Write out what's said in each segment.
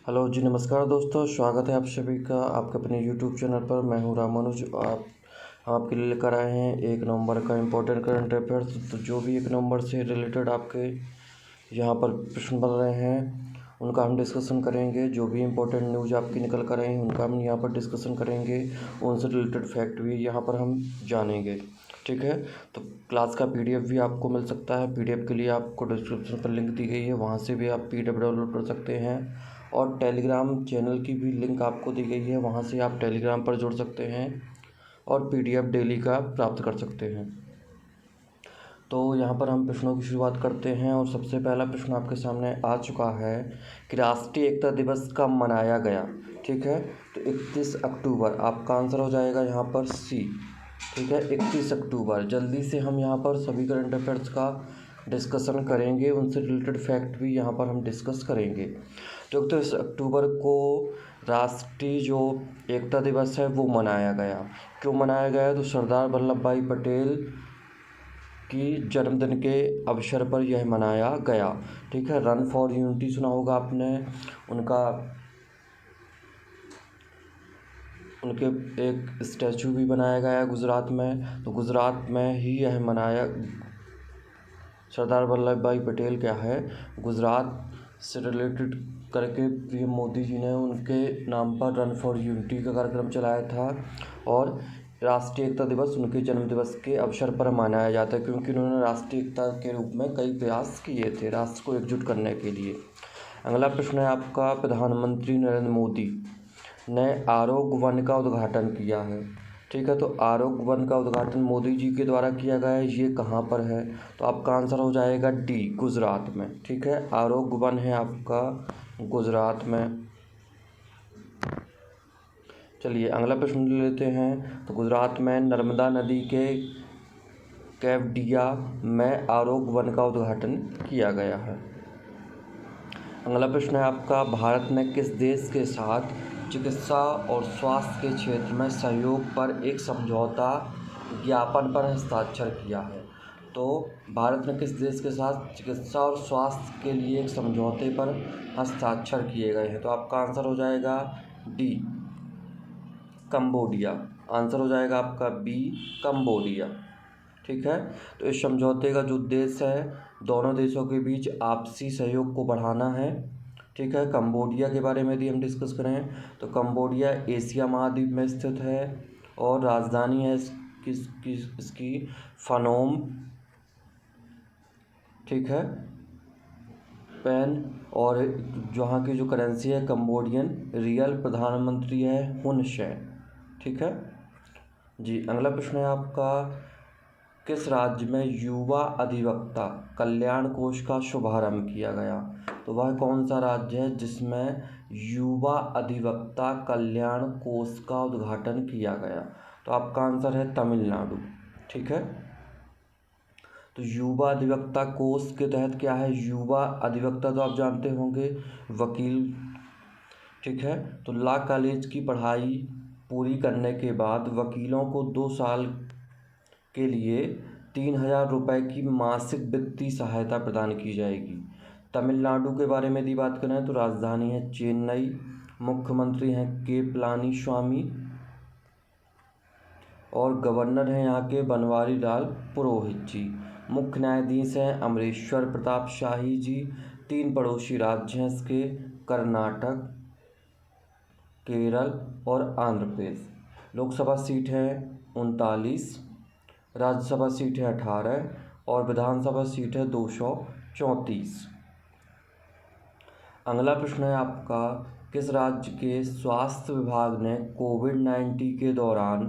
Hello जी, नमस्कार दोस्तों। स्वागत है आप सभी का आपके अपने यूट्यूब चैनल पर। मैं हूं रामानुज। हम आपके लिए लेकर आए हैं 1 नवंबर का इम्पोर्टेंट करंट अफेयर्स। तो जो भी 1 नवंबर से रिलेटेड आपके यहाँ पर प्रश्न बन रहे हैं उनका हम डिस्कशन करेंगे। जो भी इम्पोर्टेंट न्यूज़ आपकी निकल कर आए हैं उनका हम यहाँ पर डिस्कशन करेंगे। उनसे रिलेटेड फैक्ट भी यहाँ पर हम जानेंगे। ठीक है, तो क्लास का पीडीएफ भी आपको मिल सकता है। पीडीएफ के लिए आपको डिस्क्रिप्शन पर लिंक दी गई है, वहाँ से भी आप पीडीएफ डाउनलोड कर सकते हैं। और टेलीग्राम चैनल की भी लिंक आपको दी गई है, वहाँ से आप टेलीग्राम पर जुड़ सकते हैं और पीडीएफ डेली का प्राप्त कर सकते हैं। तो यहाँ पर हम प्रश्नों की शुरुआत करते हैं और सबसे पहला प्रश्न आपके सामने आ चुका है कि राष्ट्रीय एकता दिवस कब मनाया गया। ठीक है, तो 31 अक्टूबर आपका आंसर हो जाएगा यहाँ पर सी। ठीक है, 31 अक्टूबर। जल्दी से हम यहाँ पर सभी करंट अफेयर्स का डिस्कशन करेंगे, उनसे रिलेटेड फैक्ट भी यहाँ पर हम डिस्कस करेंगे। तो 31 अक्टूबर को राष्ट्रीय जो एकता दिवस है वो मनाया गया। क्यों मनाया गया? तो सरदार वल्लभ भाई पटेल की जन्मदिन के अवसर पर यह मनाया गया। ठीक है, रन फॉर यूनिटी सुना होगा आपने। उनके एक स्टैचू भी बनाया गया है गुजरात में। तो गुजरात में ही यह मनाया। सरदार वल्लभ भाई पटेल क्या है, गुजरात से रिलेटेड करके पीएम मोदी जी ने उनके नाम पर रन फॉर यूनिटी का कार्यक्रम चलाया था। और राष्ट्रीय एकता दिवस उनके जन्म दिवस के अवसर पर मनाया जाता है, क्योंकि उन्होंने राष्ट्रीय एकता के रूप में कई प्रयास किए थे राष्ट्र को एकजुट करने के लिए। अगला प्रश्न है आपका, प्रधानमंत्री नरेंद्र मोदी ने आरोग्य वन का उद्घाटन किया है। ठीक है, तो आरोग्य वन का उद्घाटन मोदी जी के द्वारा किया गया है। ये कहाँ पर है? तो आपका आंसर हो जाएगा डी, गुजरात में। ठीक है, आरोग्य वन है आपका गुजरात में। चलिए अगला प्रश्न लेते हैं। तो गुजरात में नर्मदा नदी के केवडिया में आरोग्य वन का उद्घाटन किया गया है। अगला प्रश्न है आपका, भारत ने किस देश के साथ चिकित्सा और स्वास्थ्य के क्षेत्र में सहयोग पर एक समझौता ज्ञापन पर हस्ताक्षर किया है? तो भारत ने किस देश के साथ चिकित्सा और स्वास्थ्य के लिए एक समझौते पर हस्ताक्षर किए गए हैं? तो आपका आंसर हो जाएगा डी, कंबोडिया। आंसर हो जाएगा आपका बी, कंबोडिया। ठीक है, तो इस समझौते का जो उद्देश्य है दोनों देशों के बीच आपसी सहयोग को बढ़ाना है। ठीक है, कंबोडिया के बारे में यदि हम डिस्कस करें तो कंबोडिया एशिया महाद्वीप में स्थित है और राजधानी है इसकी फनोम। ठीक है, पेन। और जहाँ की जो करेंसी है कंबोडियन रियल। प्रधानमंत्री है हुन सेन। ठीक है जी। अगला प्रश्न है आपका, किस राज्य में युवा अधिवक्ता कल्याण कोष का शुभारंभ किया गया? तो वह कौन सा राज्य है जिसमें युवा अधिवक्ता कल्याण कोष का उद्घाटन किया गया? तो आपका आंसर है तमिलनाडु। ठीक है, तो युवा अधिवक्ता कोष के तहत क्या है? युवा अधिवक्ता तो आप जानते होंगे, वकील। ठीक है, तो लॉ कॉलेज की पढ़ाई पूरी करने के बाद वकीलों को 2 साल के लिए 3,000 रुपये की मासिक वित्तीय सहायता प्रदान की जाएगी। तमिलनाडु के बारे में यदि बात करें तो राजधानी है चेन्नई, मुख्यमंत्री हैं के पलानीस्वामी और गवर्नर हैं यहाँ के बनवारी लाल पुरोहित जी। मुख्य न्यायाधीश हैं अमरेश्वर प्रताप शाही जी। 3 पड़ोसी राज्य हैं इसके, कर्नाटक, केरल और आंध्र प्रदेश। लोकसभा सीट है 39, राज्यसभा सीट है 18 और विधानसभा सीट है 234। अगला प्रश्न है आपका, किस राज्य के स्वास्थ्य विभाग ने कोविड-19 के दौरान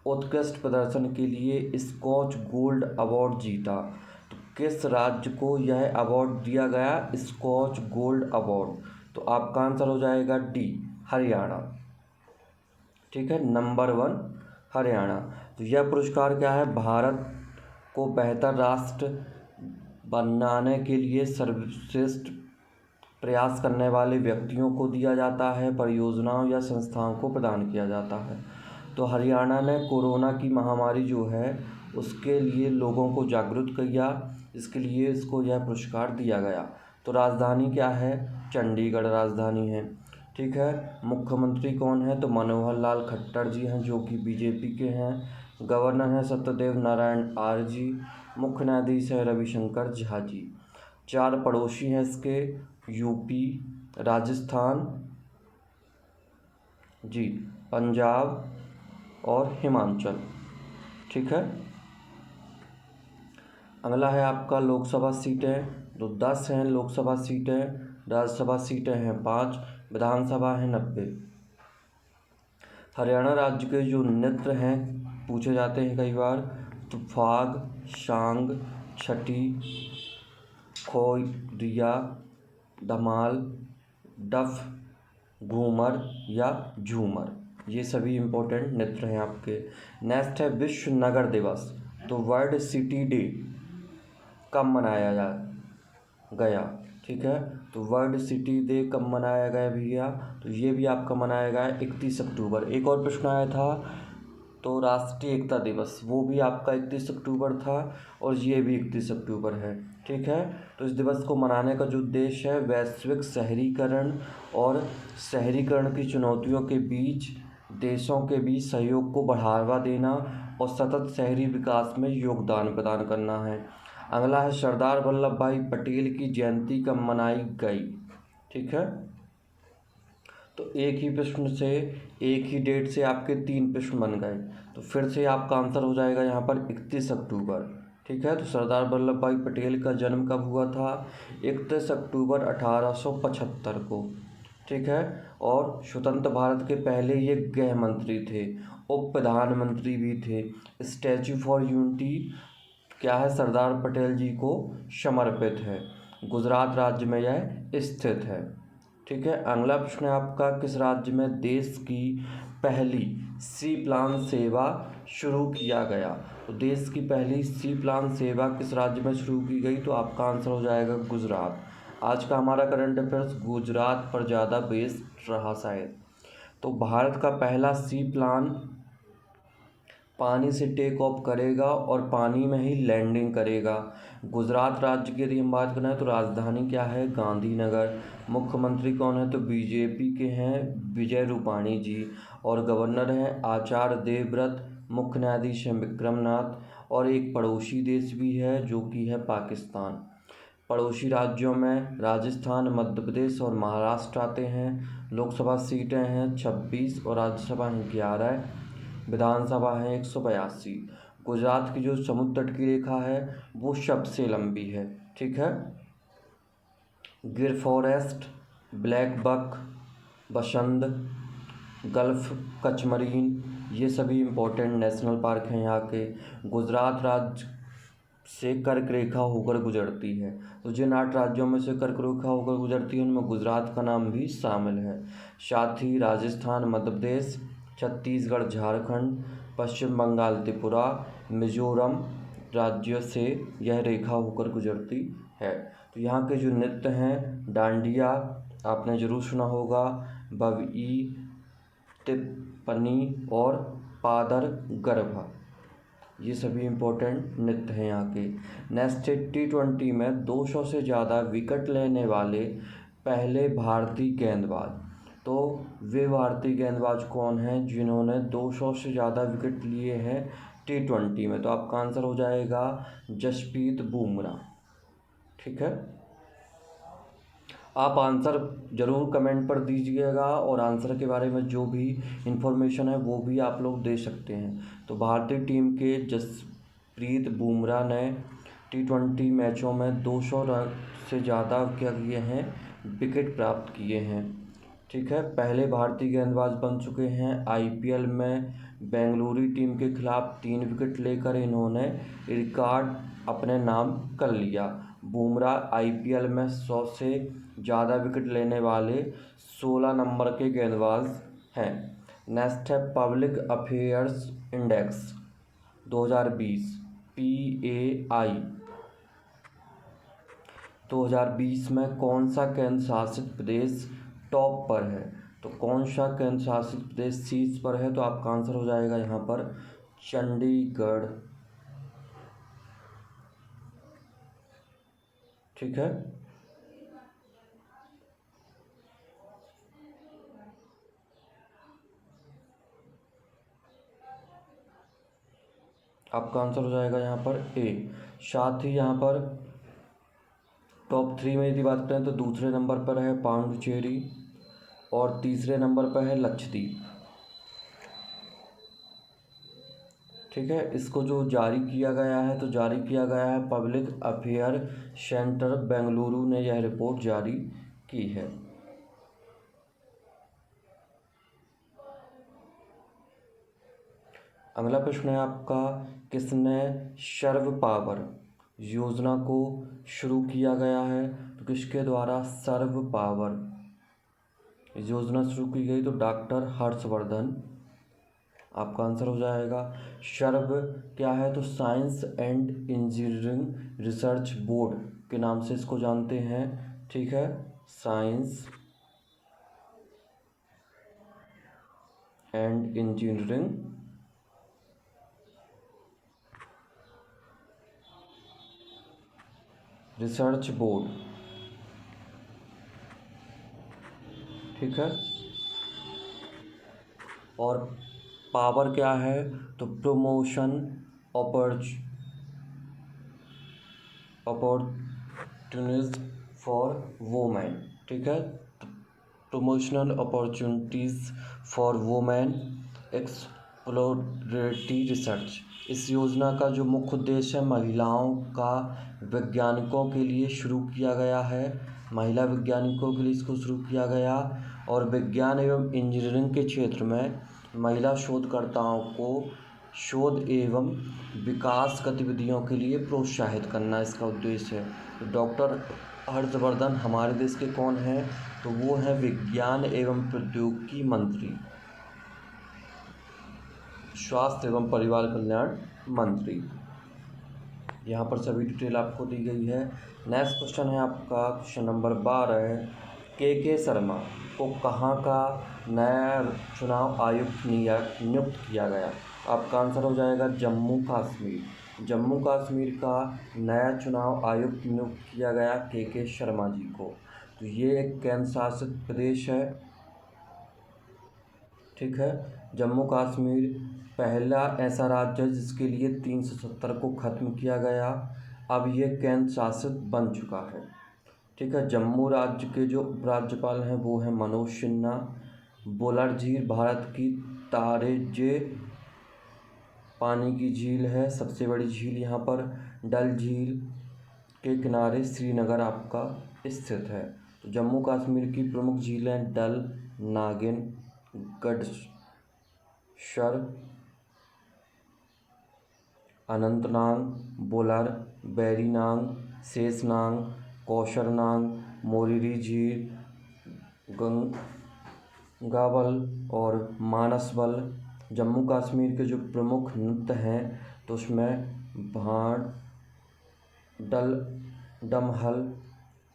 उत्कृष्ट प्रदर्शन के लिए स्कॉच गोल्ड अवार्ड जीता? तो किस राज्य को यह अवार्ड दिया गया, स्कॉच गोल्ड अवार्ड? तो आपका आंसर हो जाएगा डी, हरियाणा। ठीक है, नंबर 1 हरियाणा। तो यह पुरस्कार क्या है? भारत को बेहतर राष्ट्र बनाने के लिए सर्वश्रेष्ठ प्रयास करने वाले व्यक्तियों को दिया जाता है, परियोजनाओं या संस्थाओं को प्रदान किया जाता है। तो हरियाणा ने कोरोना की महामारी जो है उसके लिए लोगों को जागरूक किया, इसके लिए इसको यह पुरस्कार दिया गया। तो राजधानी क्या है? चंडीगढ़ राजधानी है। ठीक है। मुख्यमंत्री कौन है? तो मनोहर लाल खट्टर जी हैं, जो कि बीजेपी के हैं। गवर्नर हैं सत्यदेव नारायण आर्य। मुख्य न्यायाधीश है रविशंकर झा जी। 4 पड़ोसी हैं इसके, यूपी, राजस्थान जी, पंजाब और हिमाचल। ठीक है। अगला है आपका लोकसभा सीटें, तो 10 हैं लोकसभा सीटें। राज्यसभा सीटें हैं 5, विधानसभा है 90। हरियाणा राज्य के जो नृत्य हैं पूछे जाते हैं कई बार, तो फाग, शांग, छठी, खोरिया, धमाल, डफ, घूमर या झूमर, ये सभी इम्पोर्टेंट नृत्य हैं आपके। नेक्स्ट है विश्व नगर दिवस, तो वर्ल्ड सिटी डे कब मनाया गया? ठीक है। तो वर्ल्ड सिटी डे कब मनाया गया भैया? तो ये भी आपका मनाया गया 31 अक्टूबर। एक और प्रश्न आया था, तो राष्ट्रीय एकता दिवस, वो भी आपका 31 अक्टूबर था, और ये भी 31 अक्टूबर है। ठीक है। तो इस दिवस को मनाने का जो उद्देश्य है, वैश्विक शहरीकरण और शहरीकरण की चुनौतियों के बीच देशों के बीच सहयोग को बढ़ावा देना और सतत शहरी विकास में योगदान प्रदान करना है। अगला है सरदार वल्लभ भाई पटेल की जयंती कब मनाई गई? ठीक है। तो एक ही प्रश्न से, एक ही डेट से आपके 3 प्रश्न बन गए, तो फिर से आपका आंसर हो जाएगा यहाँ पर 31 अक्टूबर। ठीक है। तो सरदार वल्लभ भाई पटेल का जन्म कब हुआ था? 31 अक्टूबर 1875 को। ठीक है। और स्वतंत्र भारत के पहले ये गृह मंत्री थे, उप प्रधानमंत्री भी थे। स्टैचू फॉर यूनिटी क्या है? सरदार पटेल जी को समर्पित है। गुजरात राज्य में यह स्थित है। ठीक है। अगला प्रश्न है आपका, किस राज्य में देश की पहली सी प्लान सेवा शुरू किया गया? तो देश की पहली सी प्लान सेवा किस राज्य में शुरू की गई? तो आपका आंसर हो जाएगा गुजरात। आज का हमारा करंट अफेयर्स गुजरात पर ज़्यादा बेस्ड रहा शायद। तो भारत का पहला सी प्लान पानी से टेक ऑफ करेगा और पानी में ही लैंडिंग करेगा। गुजरात राज्य की यदि हम बात करें तो राजधानी क्या है? गांधीनगर। मुख्यमंत्री कौन है? तो बीजेपी के हैं विजय रूपाणी जी, और गवर्नर हैं आचार्य देवव्रत। मुख्य न्यायाधीश हैं विक्रमनाथ, और एक पड़ोसी देश भी है जो कि है पाकिस्तान। पड़ोसी राज्यों में राजस्थान, मध्य प्रदेश और महाराष्ट्र आते हैं। लोकसभा सीटें हैं 26 और राज्यसभा हैं 11, विधानसभा है 182। गुजरात की जो समुद्र तट की रेखा है वो सबसे लंबी है। ठीक है। गिर फॉरेस्ट, ब्लैक बक, बसंत, गल्फ कचमरीन, ये सभी इम्पोर्टेंट नेशनल पार्क हैं यहाँ के। गुजरात राज्य से कर्क रेखा होकर गुजरती है, तो जिन 8 राज्यों में से कर्क रेखा होकर गुजरती है उनमें गुजरात का नाम भी शामिल है। साथ ही राजस्थान, मध्य प्रदेश, छत्तीसगढ़, झारखंड, पश्चिम बंगाल, त्रिपुरा, मिजोरम राज्यों से यह रेखा होकर गुजरती है। तो यहाँ के जो नृत्य हैं, डांडिया आपने जरूर सुना होगा, बवई, टिप्पणी और पादर गरबा, ये सभी इम्पोर्टेंट नृत्य हैं यहाँ के। नेक्स्ट है T20 में 200 से ज़्यादा विकेट लेने वाले पहले भारतीय गेंदबाज। तो वे भारतीय गेंदबाज कौन हैं जिन्होंने 200 से ज़्यादा विकेट लिए हैं T20 में? तो आपका आंसर हो जाएगा जसप्रीत बुमराह। ठीक है। आप आंसर ज़रूर कमेंट पर दीजिएगा, और आंसर के बारे में जो भी इन्फॉर्मेशन है वो भी आप लोग दे सकते हैं। तो भारतीय टीम के जसप्रीत बुमराह ने T20 मैचों में 200 रन से ज़्यादा क्या किए हैं? विकेट प्राप्त किए हैं। ठीक है। पहले भारतीय गेंदबाज बन चुके हैं। IPL में बेंगलुरु टीम के खिलाफ 3 विकेट लेकर इन्होंने रिकॉर्ड अपने नाम कर लिया। बुमराह IPL में 100 से ज़्यादा विकेट लेने वाले 16 नंबर के गेंदबाज हैं। नेक्स्ट है पब्लिक अफेयर्स इंडेक्स 2020 PAI 2020 में कौन सा केंद्र शासित प्रदेश टॉप पर है? तो कौन सा केंद्र शासित प्रदेश शीर्ष पर है? तो आपका आंसर हो जाएगा यहाँ पर चंडीगढ़। ठीक है। आपका आंसर हो जाएगा यहाँ पर ए। साथ ही यहाँ पर टॉप 3 में यदि बात करें तो दूसरे नंबर पर है पांडिचेरी और तीसरे नंबर पर है लक्षद्वीप। ठीक है, इसको जो जारी किया गया है तो जारी किया गया है पब्लिक अफेयर सेंटर बेंगलुरु ने यह रिपोर्ट जारी की है। अगला प्रश्न है आपका, किसने सर्व पावर योजना को शुरू किया गया है? तो किसके द्वारा सर्व पावर योजना शुरू की गई? तो डॉक्टर हर्षवर्धन। आपका आंसर हो जाएगा सर्व क्या है? तो science and engineering research board के नाम से इसको जानते हैं। ठीक है, science and engineering research board. ठीक है, और पावर क्या है? तो प्रमोशन अपॉर्चुनिटीज फॉर वुमेन। ठीक है, promotional opportunities for women exploratory research. इस योजना का जो मुख्य उद्देश्य है महिलाओं का वैज्ञानिकों के लिए शुरू किया गया है। महिला वैज्ञानिकों के लिए इसको शुरू किया गया और विज्ञान एवं इंजीनियरिंग के क्षेत्र में महिला शोधकर्ताओं को शोध एवं विकास गतिविधियों के लिए प्रोत्साहित करना इसका उद्देश्य है। तो डॉक्टर हर्षवर्धन हमारे देश के कौन हैं? तो वो है विज्ञान एवं प्रौद्योगिकी मंत्री, स्वास्थ्य एवं परिवार कल्याण मंत्री। यहाँ पर सभी डिटेल आपको दी गई है। नेक्स्ट क्वेश्चन है आपका क्वेश्चन नंबर 12 है, के शर्मा को कहाँ का नया चुनाव आयुक्त नियुक्त किया गया? आपका आंसर हो जाएगा जम्मू कश्मीर। जम्मू कश्मीर का नया चुनाव आयुक्त नियुक्त किया गया के शर्मा जी को। तो ये एक केंद्र शासित प्रदेश है। ठीक है, जम्मू कश्मीर पहला ऐसा राज्य है जिसके लिए 370 को ख़त्म किया गया। अब ये केंद्र शासित बन चुका है। ठीक है, जम्मू राज्य के जो उपराज्यपाल हैं वो हैं मनोज सिन्हा। बुलर झील भारत की तारेजे पानी की झील है, सबसे बड़ी झील यहाँ पर। डल झील के किनारे श्रीनगर आपका स्थित है। तो जम्मू कश्मीर की प्रमुख झीलें डल, नागिन, गडसर, अनंतनाग, बुलर, बैरीनाग, शेषनाग, कौशरनाग, मोरीरी झील, गंगाबल और मानसबल। जम्मू कश्मीर के जो प्रमुख नृत्य हैं तो उसमें भाड़, डमहल,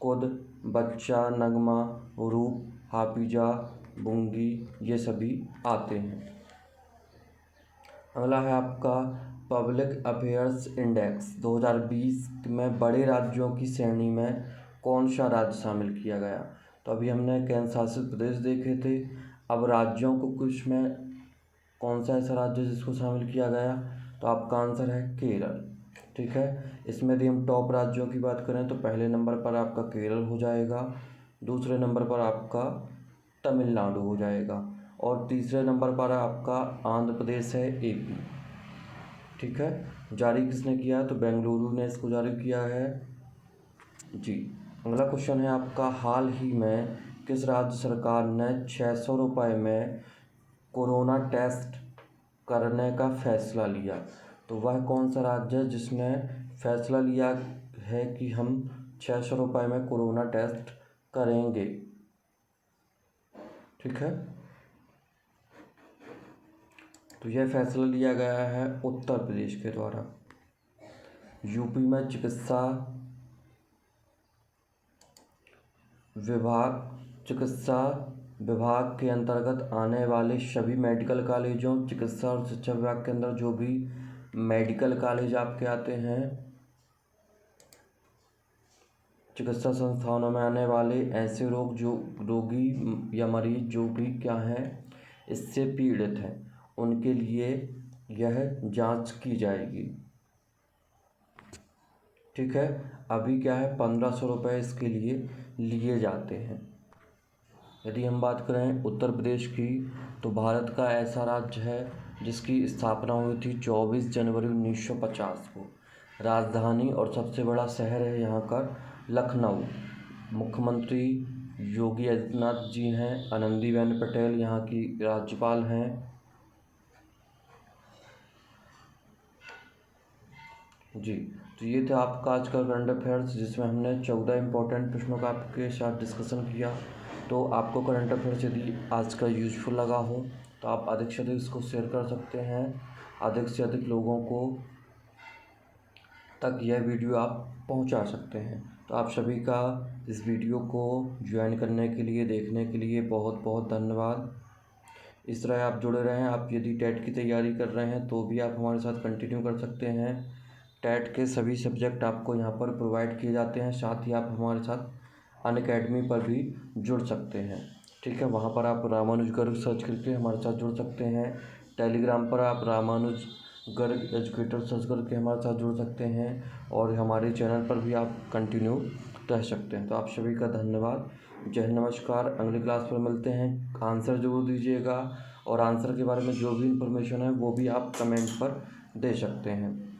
कुद, बच्चा, नगमा, रूप, हाफिजा, बुंगी, ये सभी आते हैं। अगला है आपका पब्लिक अफेयर्स इंडेक्स 2020 में बड़े राज्यों की श्रेणी में कौन सा राज्य शामिल किया गया? तो अभी हमने केंद्र शासित प्रदेश देखे थे, अब राज्यों को कुछ में कौन सा ऐसा राज्य जिसको शामिल किया गया? तो आपका आंसर है केरल। ठीक है, इसमें यदि हम टॉप राज्यों की बात करें तो पहले नंबर पर आपका केरल हो जाएगा, दूसरे नंबर पर आपका तमिलनाडु हो जाएगा और तीसरे नंबर पर आपका आंध्र प्रदेश है, एपी। ठीक है, जारी किसने किया? तो बेंगलुरु ने इसको जारी किया है जी। अगला क्वेश्चन है आपका, हाल ही में किस राज्य सरकार ने 600 रुपये में कोरोना टेस्ट करने का फैसला लिया? तो वह कौन सा राज्य है जिसने फैसला लिया है कि हम 600 रुपये में कोरोना टेस्ट करेंगे? ठीक है, तो यह फैसला लिया गया है उत्तर प्रदेश के द्वारा। यूपी में चिकित्सा विभाग के अंतर्गत आने वाले सभी मेडिकल कॉलेजों, चिकित्सा और शिक्षा विभाग के अंदर जो भी मेडिकल कॉलेज आपके आते हैं, चिकित्सा संस्थानों में आने वाले ऐसे रोगी या मरीज जो भी क्या हैं इससे पीड़ित हैं, उनके लिए यह जांच की जाएगी। ठीक है, अभी क्या है 1500 रुपये इसके लिए लिए जाते हैं। यदि हम बात करें उत्तर प्रदेश की, तो भारत का ऐसा राज्य है जिसकी स्थापना हुई थी 24 जनवरी 1950 को। राजधानी और सबसे बड़ा शहर है यहाँ का लखनऊ। मुख्यमंत्री योगी आदित्यनाथ जी हैं। आनंदीबेन पटेल यहाँ की राज्यपाल हैं। जी, तो ये था आपका आज का करंट अफेयर्स, जिसमें हमने 14 इंपॉर्टेंट प्रश्नों का आपके साथ डिस्कशन किया। तो आपको करंट अफेयर्स यदि आज का यूजफुल लगा हो तो आप अधिक से अधिक इसको शेयर कर सकते हैं। अधिक से अधिक लोगों को तक यह वीडियो आप पहुंचा सकते हैं। तो आप सभी का इस वीडियो को ज्वाइन करने के लिए, देखने के लिए बहुत बहुत धन्यवाद। इस तरह आप जुड़े रहें। आप यदि टेट की तैयारी कर रहे हैं तो भी आप हमारे साथ कंटिन्यू कर सकते हैं। टेट के सभी सब्जेक्ट आपको यहाँ पर प्रोवाइड किए जाते हैं। साथ ही आप हमारे साथ अनअकैडमी पर भी जुड़ सकते हैं। ठीक है, वहाँ पर आप रामानुज गर्ग सर्च करके हमारे साथ जुड़ सकते हैं। टेलीग्राम पर आप रामानुज गर्ग एजुकेटर सर्च करके हमारे साथ जुड़ सकते हैं। और हमारे चैनल पर भी आप कंटिन्यू रह सकते हैं। तो आप सभी का धन्यवाद। जय हिंद, नमस्कार। अगली क्लास पर मिलते हैं। आंसर ज़रूर दीजिएगा और आंसर के बारे में जो भी इंफॉर्मेशन है वो भी आप कमेंट पर दे सकते हैं।